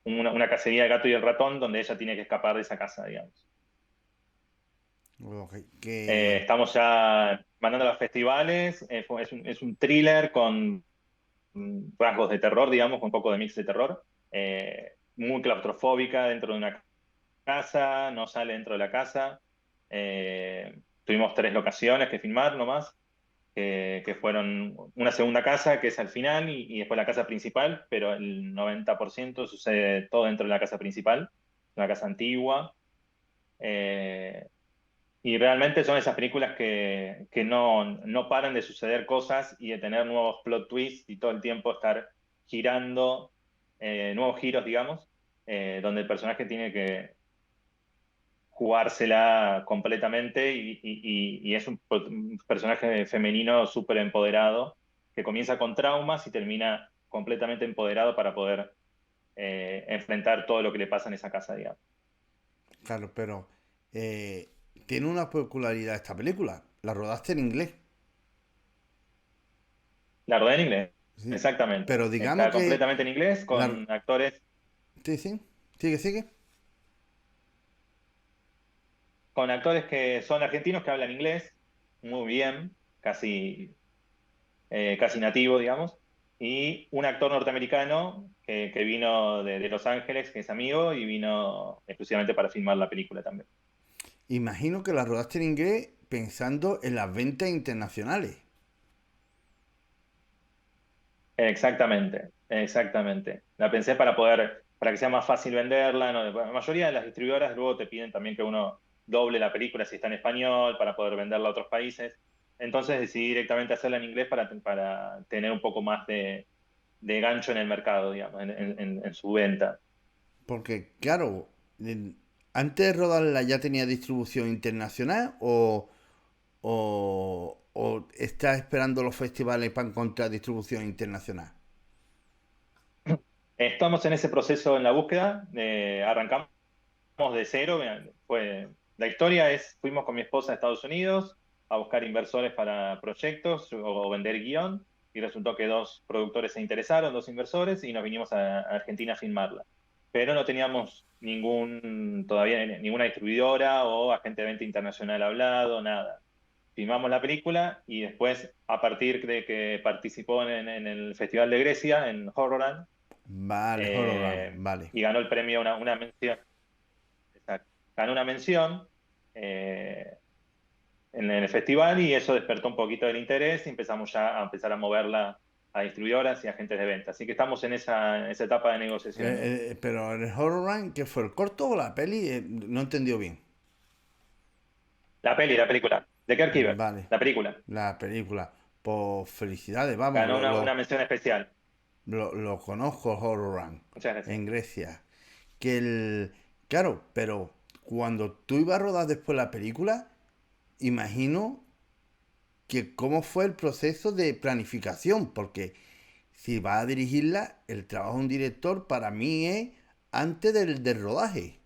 una cacería del gato y el ratón donde ella tiene que escapar de esa casa, digamos. Ok, que, Estamos ya mandando a los festivales, es un thriller con rasgos de terror, digamos, con un poco de mix de terror, muy claustrofóbica dentro de una casa, no sale dentro de la casa. Tuvimos 3 locaciones que filmar nomás, que fueron una segunda casa, que es al final, y después la casa principal, pero el 90% sucede todo dentro de la casa principal, una casa antigua. Eh, y realmente son esas películas que no paran de suceder cosas y de tener nuevos plot twists y todo el tiempo estar girando, nuevos giros, digamos, donde el personaje tiene que jugársela completamente y es un personaje femenino súper empoderado que comienza con traumas y termina completamente empoderado para poder enfrentar todo lo que le pasa en esa casa, digamos. claro, pero tiene una peculiaridad esta película. La rodaste en inglés, La rodé en inglés, sí. exactamente. Pero digamos Está que completamente en inglés la... con actores, Sí, sí, sigue, sigue. con actores que son argentinos que hablan inglés muy bien, casi nativo, digamos, y un actor norteamericano que vino de Los Ángeles, que es amigo, y vino exclusivamente para filmar la película también. Imagino que la rodaste en inglés pensando en las ventas internacionales. Exactamente, exactamente. La pensé para que sea más fácil venderla. ¿No? La mayoría de las distribuidoras luego te piden también que uno doble la película si está en español para poder venderla a otros países. Entonces decidí directamente hacerla en inglés para tener un poco más de gancho en el mercado, digamos, en su venta. Porque, claro, antes de rodarla ya tenía distribución internacional o estás esperando los festivales para encontrar distribución internacional. Estamos en ese proceso en la búsqueda. Arrancamos de cero. La historia fuimos con mi esposa a Estados Unidos a buscar inversores para proyectos o vender guión y resultó que 2 productores se interesaron, 2 inversores y nos vinimos a Argentina a filmarla. Pero no teníamos todavía ninguna distribuidora o agente de venta internacional hablado, nada. filmamos la película y después, a partir de que participó en el Festival de Grecia, en Horrorland, Vale, Hologram, eh, vale. y ganó el premio, una mención, exacto, ganó una mención eh, en el festival y eso despertó un poquito el interés y empezamos ya a empezar a moverla a distribuidoras y agentes de venta. Así que estamos en esa etapa de negociaciones. Pero el Hologram, ¿qué fue? ¿El corto o la peli? No entendió bien. La película, de Kirk Caver, Vale, la película, la película. Pues felicidades, vamos, ganó una mención especial. lo conozco, Hologram, Muchas gracias. en Grecia. Que el... Claro, pero cuando tú ibas a rodar después la película, imagino que cómo fue el proceso de planificación, porque si vas a dirigirla, el trabajo de un director para mí es antes del rodaje.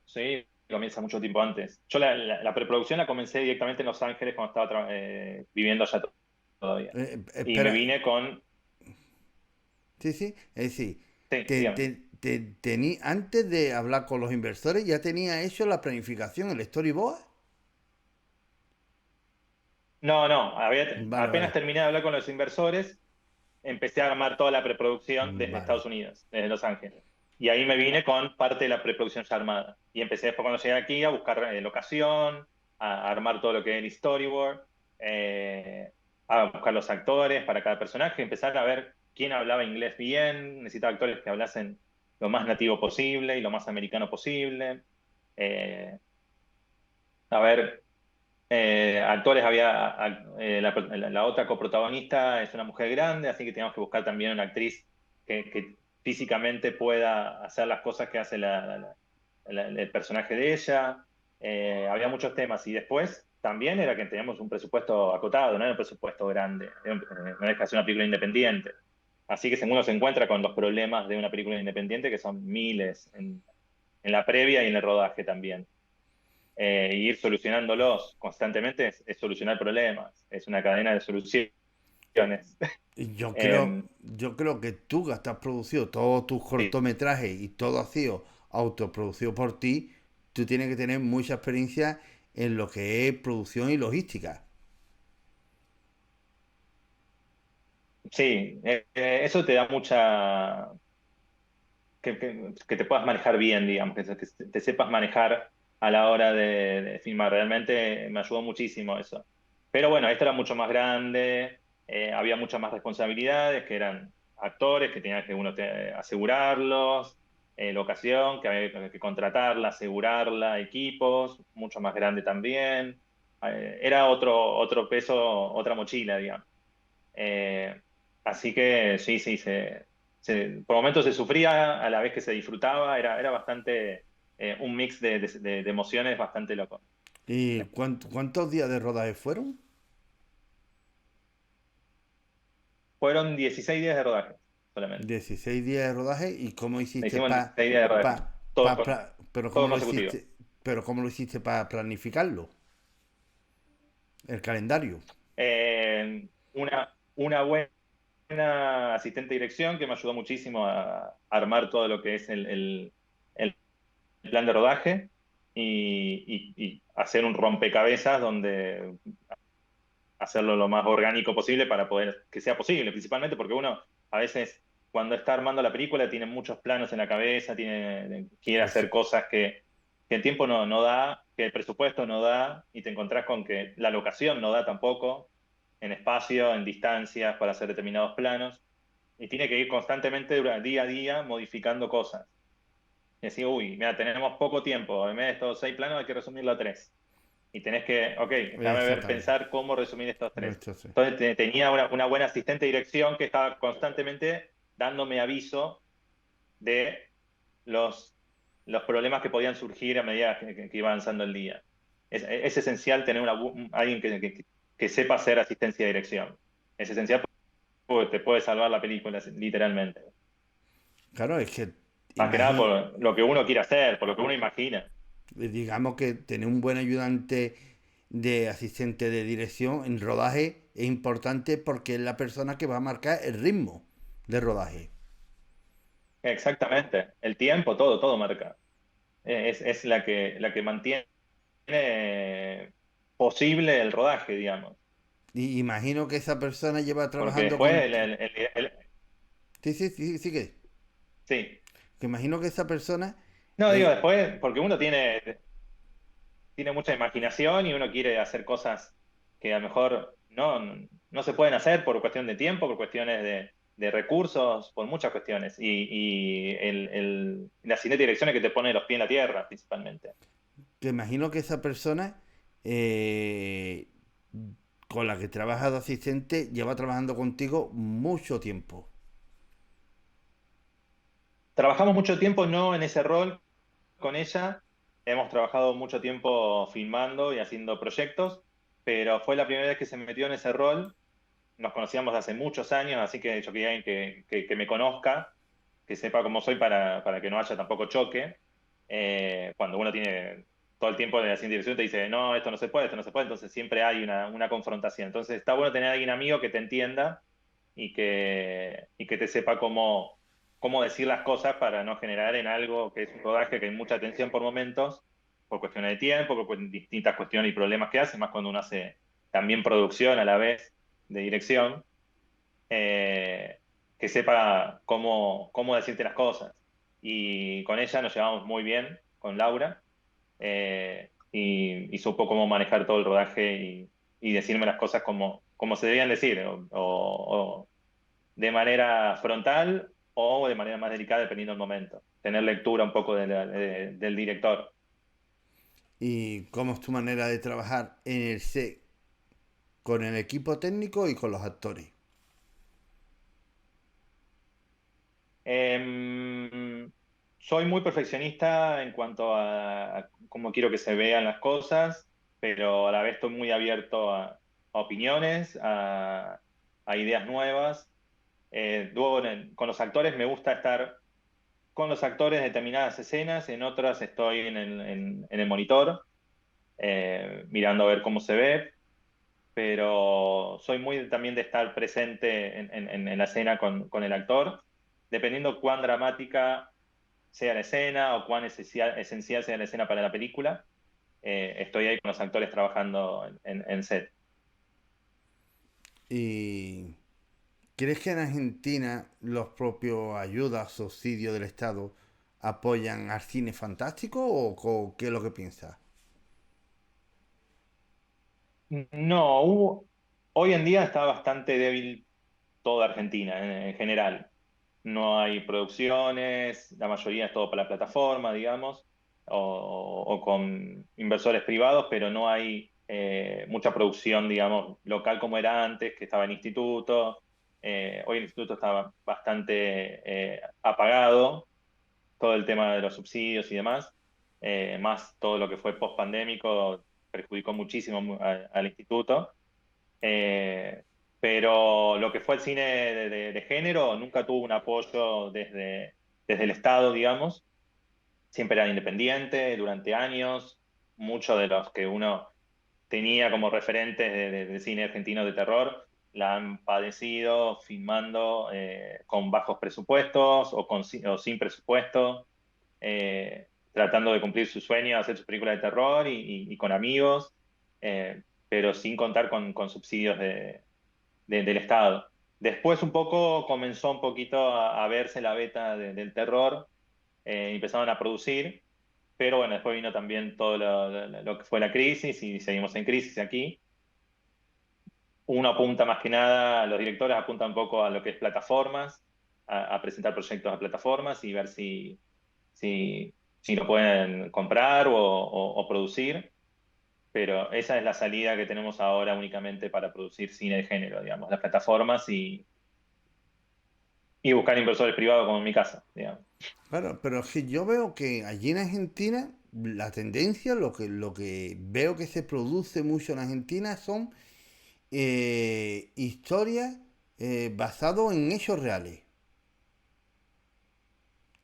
Sí, comienza mucho tiempo antes. Yo la preproducción la comencé directamente en Los Ángeles cuando estaba viviendo allá todavía. Y me Espera, vine con... sí, sí, es decir, Sí, dígame. antes de hablar con los inversores ya tenía hecho la planificación, el storyboard. No, no, Vale, apenas vale. terminé de hablar con los inversores, empecé a armar toda la preproducción desde Vale. Estados Unidos, desde Los Ángeles. Y ahí me vine con parte de la preproducción ya armada. Y empecé después cuando llegué aquí a buscar locación, a armar todo lo que es el storyboard, eh, a buscar los actores para cada personaje, empezar a ver quién hablaba inglés bien, necesitaba actores que hablasen lo más nativo posible y lo más americano posible. Eh, a ver actores la otra coprotagonista es una mujer grande, así que teníamos que buscar también una actriz que físicamente pueda hacer las cosas que hace el personaje de ella. Había muchos temas y después también era que teníamos un presupuesto acotado, no era un presupuesto grande, no es que hacer una película independiente. Así que uno se encuentra con los problemas de una película independiente, que son miles en la previa y en el rodaje también y ir solucionándolos constantemente es solucionar problemas, es una cadena de soluciones. Y Eh, yo creo que tú que has producido todos tus sí, cortometrajes y todo ha sido autoproducido por ti, tú tienes que tener mucha experiencia en lo que es producción y logística. sí, eso te da mucha, que te puedas manejar bien, digamos, que te sepas manejar a la hora de filmar. Realmente me ayudó muchísimo eso. Pero bueno, esto era mucho más grande, había muchas más responsabilidades, que eran actores, que tenía que asegurarlos, locación, que había que contratarla, asegurarla, equipos, mucho más grande también. Era otro peso, otra mochila, digamos. Eh, Así que sí, sí, por momentos se sufría a la vez que se disfrutaba, era bastante un mix de emociones bastante loco. ¿Y cuántos días de rodaje fueron? Fueron 16 días de rodaje solamente. 16 días de rodaje. ¿Y cómo Le hiciste hicimos 16 días de rodaje, todo, pero todo cómo lo consecutivo. hiciste, para planificarlo? El calendario. Una buena asistente de dirección que me ayudó muchísimo a armar todo lo que es el plan de rodaje y hacer un rompecabezas donde hacerlo lo más orgánico posible para poder que sea posible, principalmente porque uno a veces cuando está armando la película tiene muchos planos en la cabeza, quiere Eso. hacer cosas que el tiempo no da, que el presupuesto no da, y te encontrás con que la locación no da tampoco, en espacio, en distancias para hacer determinados planos, y tiene que ir constantemente día a día modificando cosas. Y decir, uy, mira, tenemos poco tiempo, en vez de estos 6 planos hay que resumirlo a 3 y tenés que, ok, déjame ver, Exactamente. pensar cómo resumir estos 3. Esto sí. Entonces tenía una buena asistente de dirección que estaba constantemente dándome aviso de los, los problemas que podían surgir a medida que iba avanzando el día. Es esencial tener alguien que sepa hacer asistencia de dirección. Es esencial porque te puede salvar la película, literalmente. Claro, es que Más que nada imagino, por lo que uno quiere hacer, por lo que uno imagina. digamos que tener un buen ayudante de asistente de dirección en rodaje es importante porque es la persona que va a marcar el ritmo de rodaje. Exactamente. El tiempo, todo marca. Es la que mantiene. posible el rodaje, digamos. Y imagino que esa persona lleva Porque trabajando después, con... el- Sí, sí, sí, sí sí. que imagino que esa persona... No, digo eh, después, porque uno tiene mucha imaginación y uno quiere hacer cosas que a lo mejor no se pueden hacer por cuestión de tiempo, por cuestiones de recursos, por muchas cuestiones. Y la siguiente dirección es que te pone los pies en la tierra, principalmente. que imagino que esa persona eh, con la que trabajas de asistente lleva trabajando contigo mucho tiempo. Trabajamos mucho tiempo no en ese rol con ella, hemos trabajado mucho tiempo filmando y haciendo proyectos, pero fue la primera vez que se metió en ese rol. Nos conocíamos hace muchos años, así que yo quería alguien que me conozca, que sepa cómo soy para que no haya tampoco choque. Cuando uno tiene todo el tiempo de la siguiente dirección, te dice, no, esto no se puede, esto no se puede, entonces siempre hay una confrontación. Entonces está bueno tener a alguien amigo que te entienda y que te sepa cómo decir las cosas para no generar en algo que es un rodaje que hay mucha tensión por momentos, por cuestiones de tiempo, distintas cuestiones y problemas que hace, más cuando uno hace también producción a la vez de dirección, eh, que sepa cómo decirte las cosas. Y con ella nos llevamos muy bien, con Laura, y supo cómo manejar todo el rodaje y decirme las cosas como se debían decir, o de manera frontal o de manera más delicada, dependiendo del momento. Tener lectura un poco del director. ¿Y cómo es tu manera de trabajar en el set con el equipo técnico y con los actores? Em, Soy muy perfeccionista en cuanto a cómo quiero que se vean las cosas, pero a la vez estoy muy abierto a opiniones, a ideas nuevas. Luego, con los actores me gusta estar con los actores en determinadas escenas, en otras estoy en el monitor, mirando a ver cómo se ve, pero soy muy también de estar presente en la escena con el actor, dependiendo cuán dramática sea la escena o cuán esencial sea la escena para la película. Estoy ahí con los actores trabajando en set. ¿Y crees que en Argentina los propios ayudas, subsidios del Estado apoyan al cine fantástico o qué es lo que piensas? No, hoy en día está bastante débil toda Argentina en general. No hay producciones, la mayoría es todo para la plataforma, digamos, o con inversores privados, pero no hay mucha producción, digamos, local como era antes, que estaba en instituto. Hoy el instituto está bastante apagado, todo el tema de los subsidios y demás, más todo lo que fue post-pandémico perjudicó muchísimo al instituto. Eh, pero lo que fue el cine de género nunca tuvo un apoyo desde el Estado, digamos. Siempre era independiente durante años. Muchos de los que uno tenía como referentes de cine argentino de terror la han padecido filmando con bajos presupuestos o sin presupuesto, tratando de cumplir su sueño, hacer sus películas de terror y con amigos, eh, pero sin contar con subsidios del Estado. Después un poco comenzó un poquito a verse la beta del terror, empezaron a producir, pero bueno, después vino también todo lo que fue la crisis y seguimos en crisis aquí. Uno apunta más que nada, los directores apuntan un poco a lo que es plataformas, a presentar proyectos a plataformas y ver si, si lo pueden comprar o producir, pero esa es la salida que tenemos ahora únicamente para producir cine de género, digamos, las plataformas y buscar inversores privados como en mi casa, digamos. Claro, pero es que yo veo que allí en Argentina la tendencia, lo que veo que se produce mucho en Argentina son historias basadas en hechos reales,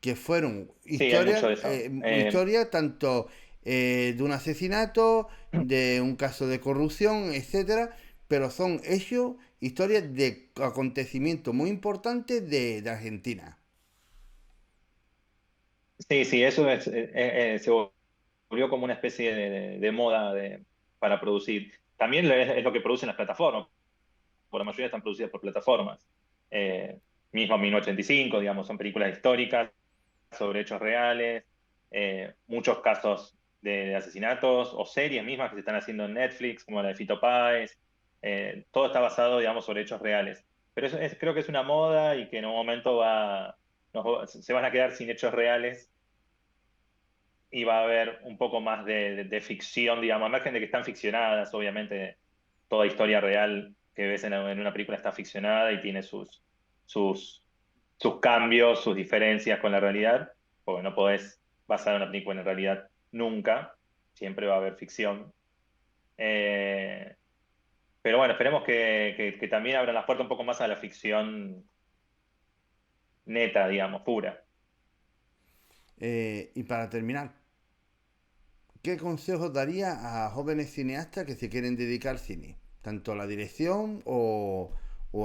que fueron Sí, hay mucho de eso. historias tanto de un asesinato, de un caso de corrupción, etcétera, pero son hechos, historias de acontecimientos muy importantes de Argentina. Sí, sí, eso se volvió como una especie de moda para producir. También es lo que producen las plataformas, por la mayoría están producidas por plataformas. Eh, Mismo 1985, digamos, son películas históricas sobre hechos reales, muchos casos de asesinatos o series mismas que se están haciendo en Netflix, como la de Fito Páez, todo está basado, digamos, sobre hechos reales. Pero creo que es una moda y que en un momento se van a quedar sin hechos reales y va a haber un poco más de ficción, digamos, al margen de que están ficcionadas, obviamente, toda historia real que ves en una película está ficcionada y tiene sus, sus cambios, sus diferencias con la realidad, porque no podés basar una película en realidad nunca, siempre va a haber ficción. Eh, pero bueno, esperemos que también abran las puertas un poco más a la ficción neta, digamos, pura. Y para terminar, ¿qué consejos daría a jóvenes cineastas que se quieren dedicar al cine? Tanto a la dirección o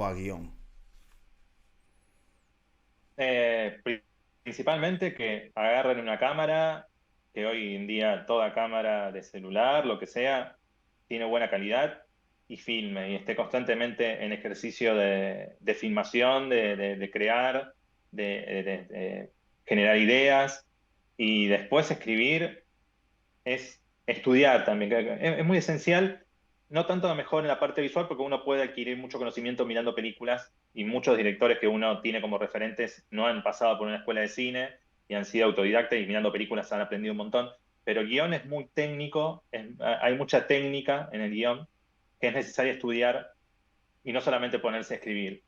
a guión. Principalmente que agarren una cámara, que hoy en día toda cámara de celular, lo que sea, tiene buena calidad y filme y esté constantemente en ejercicio de filmación, de crear, de generar ideas y después escribir es estudiar también. Es muy esencial, no tanto a lo mejor en la parte visual, porque uno puede adquirir mucho conocimiento mirando películas y muchos directores que uno tiene como referentes no han pasado por una escuela de cine y han sido autodidactas y mirando películas han aprendido un montón. Pero el guión es muy técnico, hay mucha técnica en el guión que es necesario estudiar y no solamente ponerse a escribir,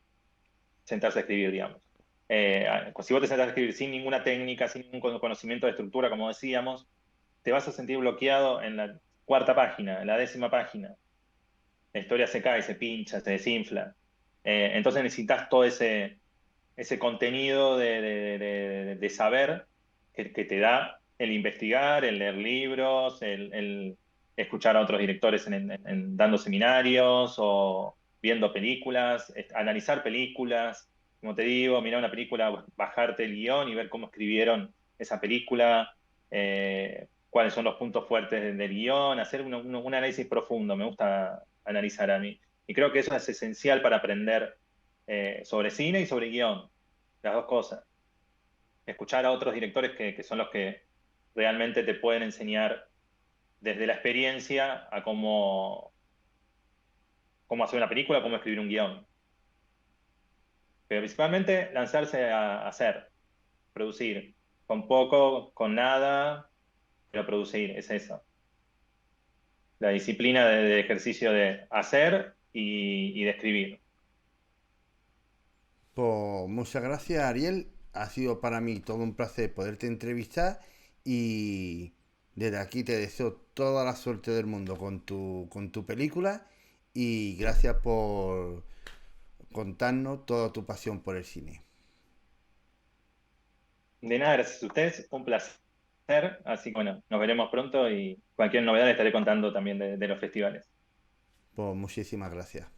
sentarse a escribir, digamos. Si vos te sentás a escribir sin ninguna técnica, sin ningún conocimiento de estructura, como decíamos, te vas a sentir bloqueado en la cuarta página, en la décima página. La historia se cae, se pincha, se desinfla. Entonces necesitas todo ese contenido de saber que te da el investigar, el leer libros, el escuchar a otros directores dando seminarios o viendo películas, analizar películas, como te digo, mirar una película, bajarte el guión y ver cómo escribieron esa película, cuáles son los puntos fuertes del guión, hacer un análisis profundo, me gusta analizar a mí. Y creo que eso es esencial para aprender sobre cine y sobre guión, las dos cosas. Escuchar a otros directores que son los que realmente te pueden enseñar desde la experiencia a cómo hacer una película, cómo escribir un guión. Pero principalmente lanzarse a hacer, producir, con poco, con nada, pero producir, es eso. La disciplina de ejercicio de hacer y de escribir. Pues muchas gracias, Ariel. Ha sido para mí todo un placer poderte entrevistar y desde aquí te deseo toda la suerte del mundo con tu película y gracias por contarnos toda tu pasión por el cine. De nada, gracias a ustedes, un placer. Así que bueno, nos veremos pronto y cualquier novedad estaré contando también de los festivales. Pues muchísimas gracias.